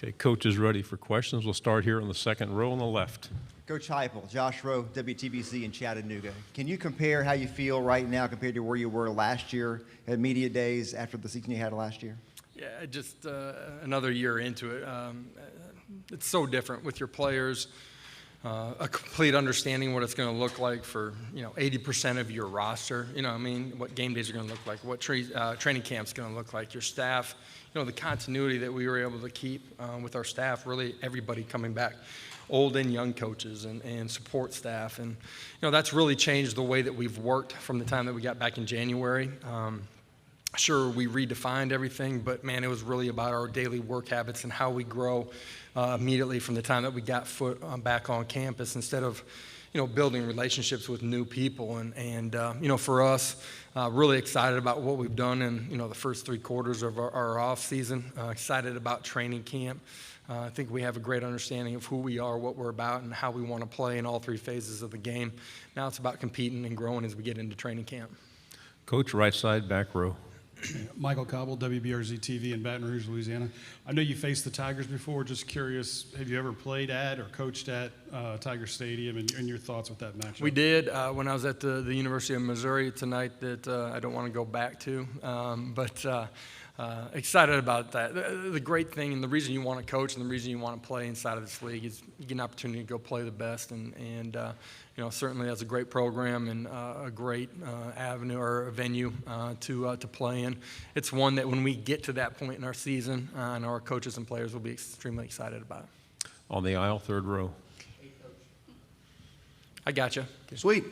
Okay, coach is ready for questions. We'll start here on the second row on the left. Coach Heupel, Josh Rowe, WTBC in Chattanooga. Can you compare how you feel right now compared to where you were last year at media days after the season you had last year? Yeah, just another year into it. It's so different with your players. A complete understanding what it's going to look like for 80% of your roster. What game days are going to look like, what training camp's going to look like, your staff. The continuity that we were able to keep with our staff. Really, everybody coming back, old and young coaches and support staff, and that's really changed the way that we've worked from the time that we got back in January. Sure, we redefined everything, but man, it was really about our daily work habits and how we grow immediately from the time that we got foot back on campus, instead of building relationships with new people. And for us, really excited about what we've done in the first 3 quarters of our off season. Excited about training camp. I think we have a great understanding of who we are, what we're about, and how we want to play in all 3 phases of the game. Now it's about competing and growing as we get into training camp. Coach, right side, back row. Michael Cobble, WBRZ TV in Baton Rouge, Louisiana. I know you faced the Tigers before. Just curious, have you ever played at or coached at Tiger Stadium, and your thoughts with that matchup? We did when I was at the University of Missouri tonight that I don't want to go back to, but excited about that. The great thing and the reason you want to coach and the reason you want to play inside of this league is you get an opportunity to go play the best, and certainly that's a great program and a great avenue or venue to play in. It's one that when we get to that point in our season, and our coaches and players will be extremely excited about. On the aisle, third row. I got you. Sweet.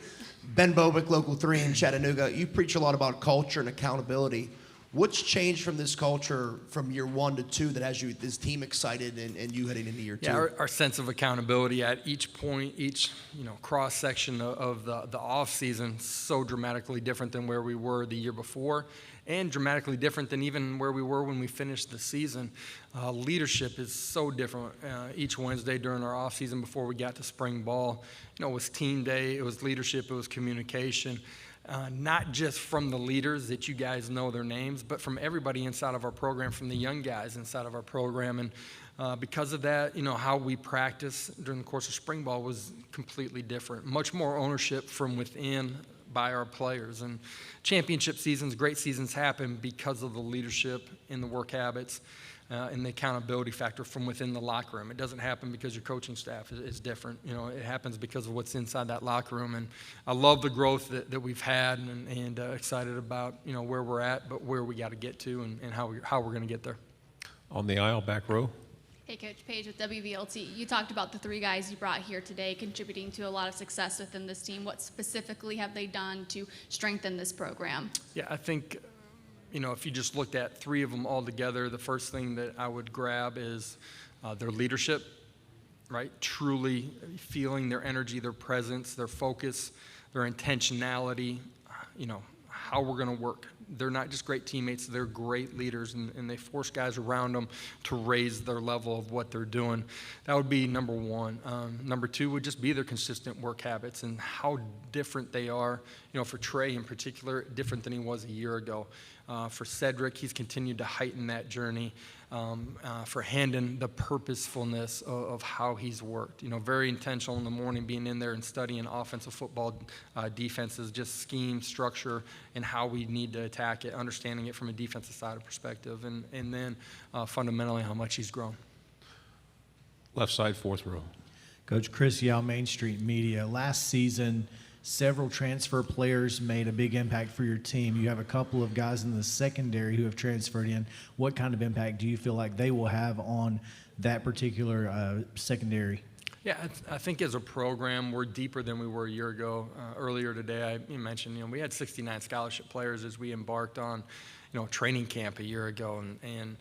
Ben Bobick, Local 3 in Chattanooga. You preach a lot about culture and accountability. What's changed from this culture from year 1 to 2 that has this team excited and you heading into year 2? Yeah, our sense of accountability at each point, each cross section of the off season, so dramatically different than where we were the year before, and dramatically different than even where we were when we finished the season. Leadership is so different each Wednesday during our off season before we got to spring ball. It was team day, it was leadership, it was communication. Not just from the leaders that you guys know their names, but from everybody inside of our program, from the young guys inside of our program. And because of that, how we practice during the course of spring ball was completely different. Much more ownership from within by our players. And championship seasons, great seasons happen because of the leadership and the work habits and the accountability factor from within the locker room. It doesn't happen because your coaching staff is different. It happens because of what's inside that locker room. And I love the growth that we've had, and excited about where we're at, but where we got to get to, and how we're going to get there. On the aisle, back row. Hey, Coach Page with WVLT. You talked about the 3 guys you brought here today contributing to a lot of success within this team. What specifically have they done to strengthen this program? Yeah, I think if you just looked at 3 of them all together, the first thing that I would grab is their leadership, right? Truly feeling their energy, their presence, their focus, their intentionality, how we're going to work. They're not just great teammates, they're great leaders, and they force guys around them to raise their level of what they're doing. That would be number 1. Number 2 would just be their consistent work habits and how different they are. For Trey in particular, different than he was a year ago. For Cedric, he's continued to heighten that journey. For Handon, the purposefulness of how he's worked. Very intentional in the morning, being in there and studying offensive football defenses, just scheme, structure, and how we need to attack it, understanding it from a defensive side of perspective, and then fundamentally how much he's grown. Left side, fourth row. Coach Chris Yao, Main Street Media. Last season, several transfer players made a big impact for your team. You have a couple of guys in the secondary who have transferred in. What kind of impact do you feel like they will have on that particular secondary? Yeah, I think as a program, we're deeper than we were a year ago. Earlier today, you mentioned, we had 69 scholarship players as we embarked on, training camp a year ago. And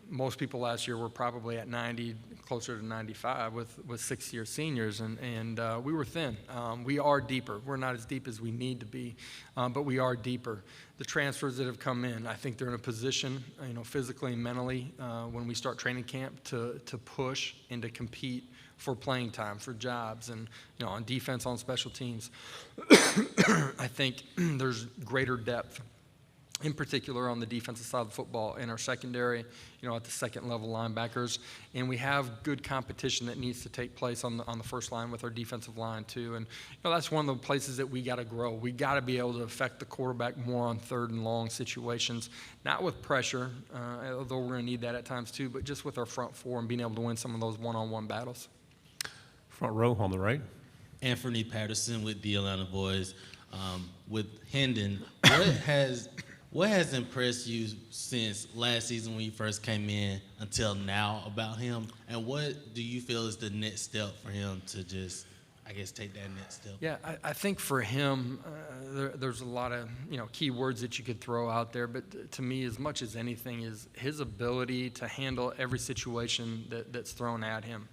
most people last year were probably at 90, closer to 95 with 6-year seniors, and we were thin. We are deeper. We're not as deep as we need to be, but we are deeper. The transfers that have come in, I think they're in a position, physically and mentally, when we start training camp to push and to compete for playing time, for jobs, and on defense, on special teams. I think there's greater depth in particular on the defensive side of the football in our secondary, at the second level linebackers. And we have good competition that needs to take place on the first line with our defensive line too. And that's one of the places that we got to grow. We got to be able to affect the quarterback more on third and long situations, not with pressure, although we're going to need that at times too, but just with our front four and being able to win some of those one-on-one battles. Front row on the right. Anthony Patterson with the Atlanta Boys. With Hendon, what has impressed you since last season when you first came in until now about him? And what do you feel is the next step for him to just, I guess, take that next step? Yeah, I think for him, there's a lot of key words that you could throw out there. But to me, as much as anything, is his ability to handle every situation that's thrown at him.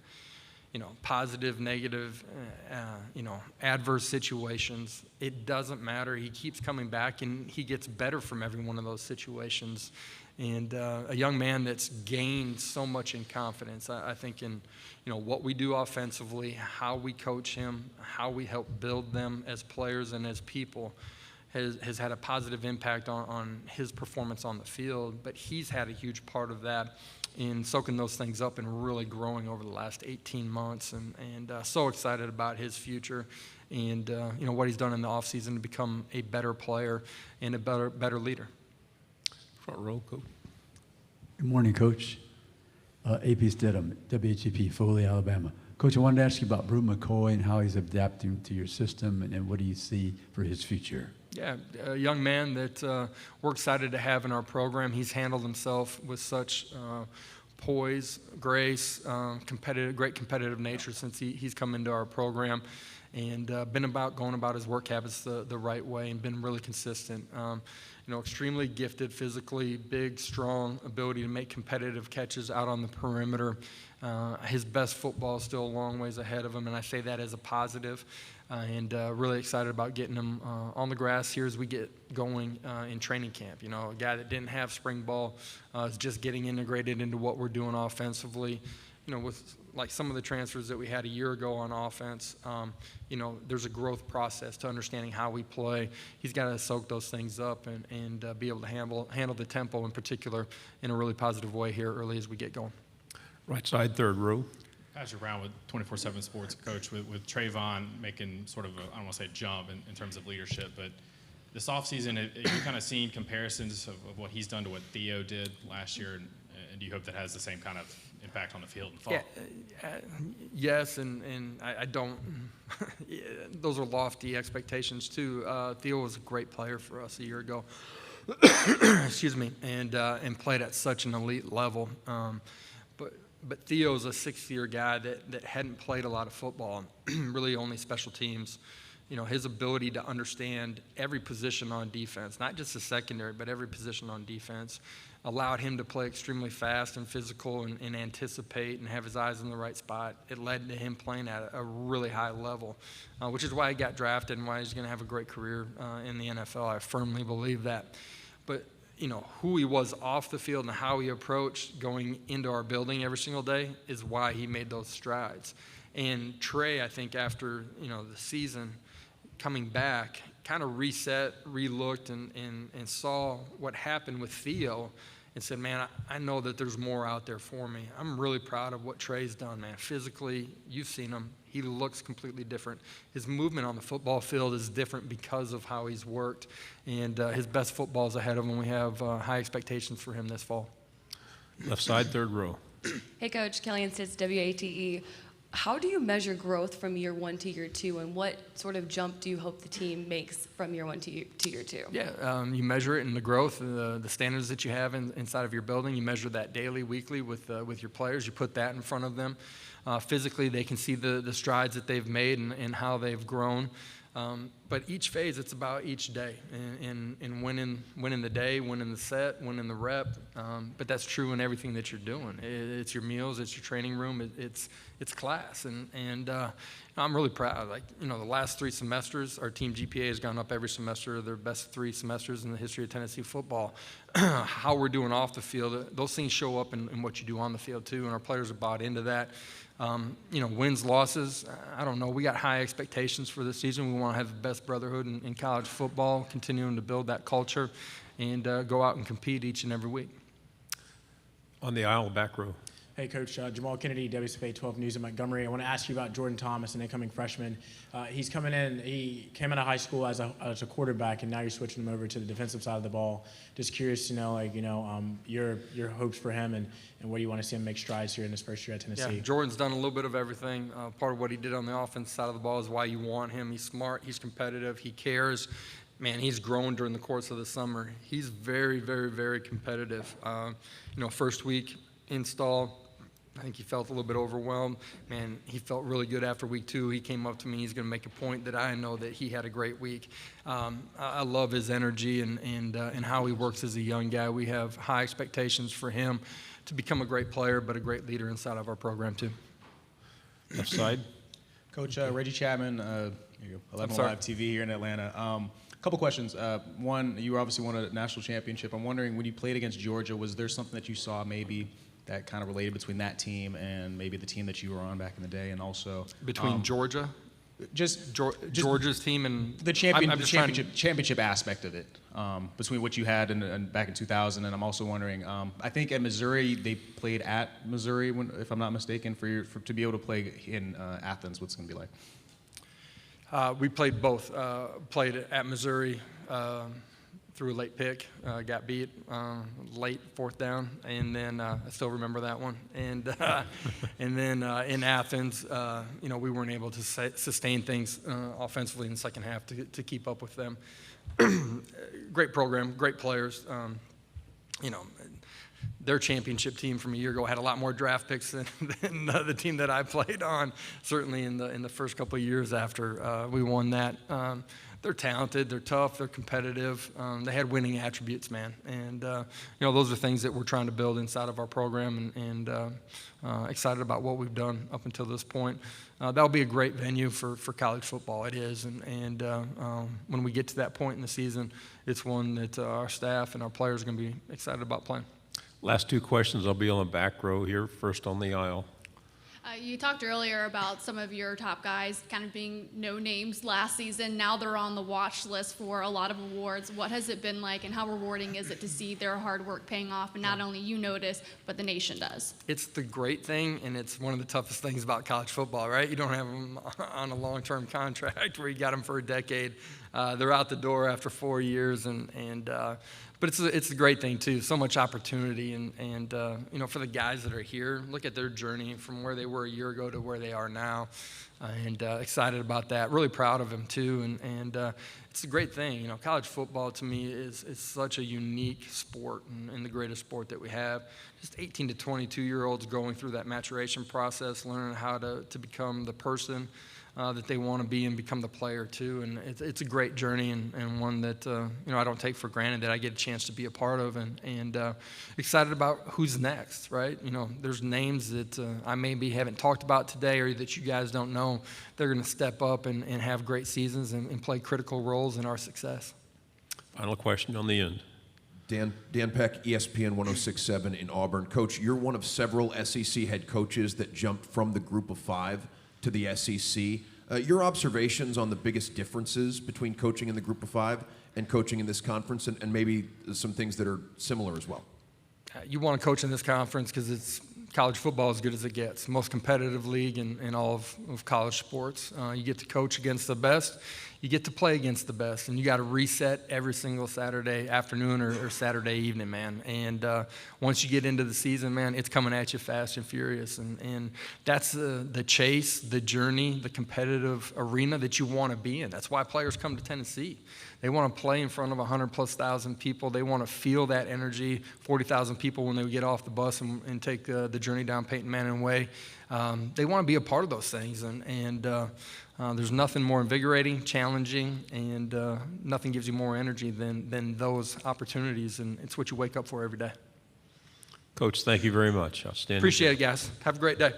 Positive, negative, adverse situations. It doesn't matter. He keeps coming back, and he gets better from every one of those situations. And a young man that's gained so much in confidence. I think in what we do offensively, how we coach him, how we help build them as players and as people has had a positive impact on his performance on the field. But he's had a huge part of that in soaking those things up and really growing over the last 18 months, and so excited about his future and what he's done in the offseason to become a better player and a better leader. Front row, Coach. Good morning, Coach. AP Stidham, WHEP, Foley, Alabama. Coach, I wanted to ask you about Brew McCoy and how he's adapting to your system, and what do you see for his future? Yeah, a young man that we're excited to have in our program. He's handled himself with such poise, grace, great competitive nature since he's come into our program, and been going about his work habits the right way, and been really consistent. Extremely gifted physically, big, strong, ability to make competitive catches out on the perimeter. His best football is still a long ways ahead of him, and I say that as a positive. And really excited about getting him on the grass here as we get going in training camp. A guy that didn't have spring ball is just getting integrated into what we're doing offensively. With like some of the transfers that we had a year ago on offense, there's a growth process to understanding how we play. He's got to soak those things up and be able to handle the tempo in particular in a really positive way here early as we get going. Right side, third row. Patrick Brown with 24/7 Sports, Coach, with Trayvon making sort of I don't want to say jump in terms of leadership, but this offseason, have you kind of seen comparisons of what he's done to what Theo did last year, and do you hope that has the same kind of impact on the field in fall? Yeah, yes, and I don't. Those are lofty expectations too. Theo was a great player for us a year ago. Excuse me, and played at such an elite level. But Theo's a sixth-year guy that hadn't played a lot of football, really only special teams. His ability to understand every position on defense, not just the secondary, but every position on defense, allowed him to play extremely fast and physical and anticipate and have his eyes in the right spot. It led to him playing at a really high level, which is why he got drafted and why he's going to have a great career in the NFL. I firmly believe that. But who he was off the field and how he approached going into our building every single day is why he made those strides. And Trey, I think after, the season coming back, kind of reset, relooked, and saw what happened with Theo and said, man, I know that there's more out there for me. I'm really proud of what Trey's done, man. Physically, you've seen him. He looks completely different. His movement on the football field is different because of how he's worked, and his best football is ahead of him. We have high expectations for him this fall. Left side, third row. Hey, Coach. Kellyanne Stitz, WATE. How do you measure growth from year one to year two, and what sort of jump do you hope the team makes from year one to year two? Yeah, you measure it in the growth, the standards that you have inside of your building. You measure that daily, weekly with your players. You put that in front of them. Physically, they can see the strides that they've made and how they've grown. But each phase, it's about each day and winning the day, winning the set, winning the rep. But that's true in everything that you're doing. It's your meals, it's your training room, it's class. And I'm really proud. The last 3 semesters, our team GPA has gone up every semester. Their best 3 semesters in the history of Tennessee football. How we're doing off the field, those things show up in what you do on the field too, and our players are bought into that. Wins, losses, I don't know. We got high expectations for this season. We want to have the best brotherhood in college football, continuing to build that culture. and go out and compete each and every week. On the aisle, back row. Hey, Coach. Jamal Kennedy, WSFA 12 News in Montgomery. I want to ask you about Jordan Thomas, an incoming freshman. He's coming in. He came out of high school as a quarterback, and now you're switching him over to the defensive side of the ball. Just curious to know, your hopes for him and where you want to see him make strides here in his first year at Tennessee. Yeah, Jordan's done a little bit of everything. Part of what he did on the offense side of the ball is why you want him. He's smart. He's competitive. He cares. Man, he's grown during the course of the summer. He's very, very, very competitive. First week install, I think he felt a little bit overwhelmed. Man, he felt really good after week 2. He came up to me. He's going to make a point that I know that he had a great week. I love his energy and how he works as a young guy. We have high expectations for him to become a great player, but a great leader inside of our program too. Left side. Coach Reggie Chapman, 11 Live TV here in Atlanta. Couple questions. One, you obviously won a national championship. I'm wondering, when you played against Georgia, was there something that you saw maybe that kind of related between that team and maybe the team that you were on back in the day, and also between Georgia, Georgia's team and the championship aspect of it, between what you had back in 2000, and I'm also wondering, I think at Missouri they played at Missouri, if I'm not mistaken, to be able to play in Athens. What's it going to be like? We played both. Played at Missouri. Threw a late pick, got beat late 4th down, and then I still remember that one. And then in Athens, we weren't able to sustain things offensively in the second half to keep up with them. Great program, great players. Their championship team from a year ago had a lot more draft picks than the team that I played on. Certainly in the first couple of years after we won that. They're talented, they're tough, they're competitive. They had winning attributes, man. And, those are things that we're trying to build inside of our program and excited about what we've done up until this point. That'll be a great venue for college football. It is. And when we get to that point in the season, it's one that our staff and our players are going to be excited about playing. Last 2 questions. I'll be on the back row here, first on the aisle. You talked earlier about some of your top guys kind of being no names last season. Now they're on the watch list for a lot of awards. What has it been like, and how rewarding is it to see their hard work paying off, and not only you notice, but the nation does? It's the great thing, and it's one of the toughest things about college football, right? You don't have them on a long-term contract where you got them for a decade. They're out the door after 4 years, but it's a great thing too. So much opportunity, and for the guys that are here, look at their journey from where they were a year ago to where they are now, and excited about that. Really proud of them too, and it's a great thing. College football to me is such a unique sport and the greatest sport that we have. Just 18 to 22-year-olds going through that maturation process, learning how to become the person that they want to be and become the player too. And it's a great journey and one that I don't take for granted that I get a chance to be a part of, and excited about who's next, right? There's names that I maybe haven't talked about today or that you guys don't know. They're going to step up and have great seasons and play critical roles in our success. Final question on the end. Dan Peck, ESPN 106.7 in Auburn. Coach, you're one of several SEC head coaches that jumped from the group of 5 to the SEC. Your observations on the biggest differences between coaching in the group of 5 and coaching in this conference, and maybe some things that are similar as well. You want to coach in this conference because it's college football as good as it gets. Most competitive league in all of college sports. You get to coach against the best. You get to play against the best, and you got to reset every single Saturday afternoon or Saturday evening, man. And once you get into the season, man, it's coming at you fast and furious. And that's the chase, the journey, the competitive arena that you want to be in. That's why players come to Tennessee. They want to play in front of 100,000+ people. They want to feel that energy, 40,000 people when they get off the bus and take the journey down Peyton Manning Way. They want to be a part of those things, and there's nothing more invigorating, challenging, and nothing gives you more energy than those opportunities, and it's what you wake up for every day. Coach, thank you very much. Outstanding. Appreciate it, guys. Have a great day.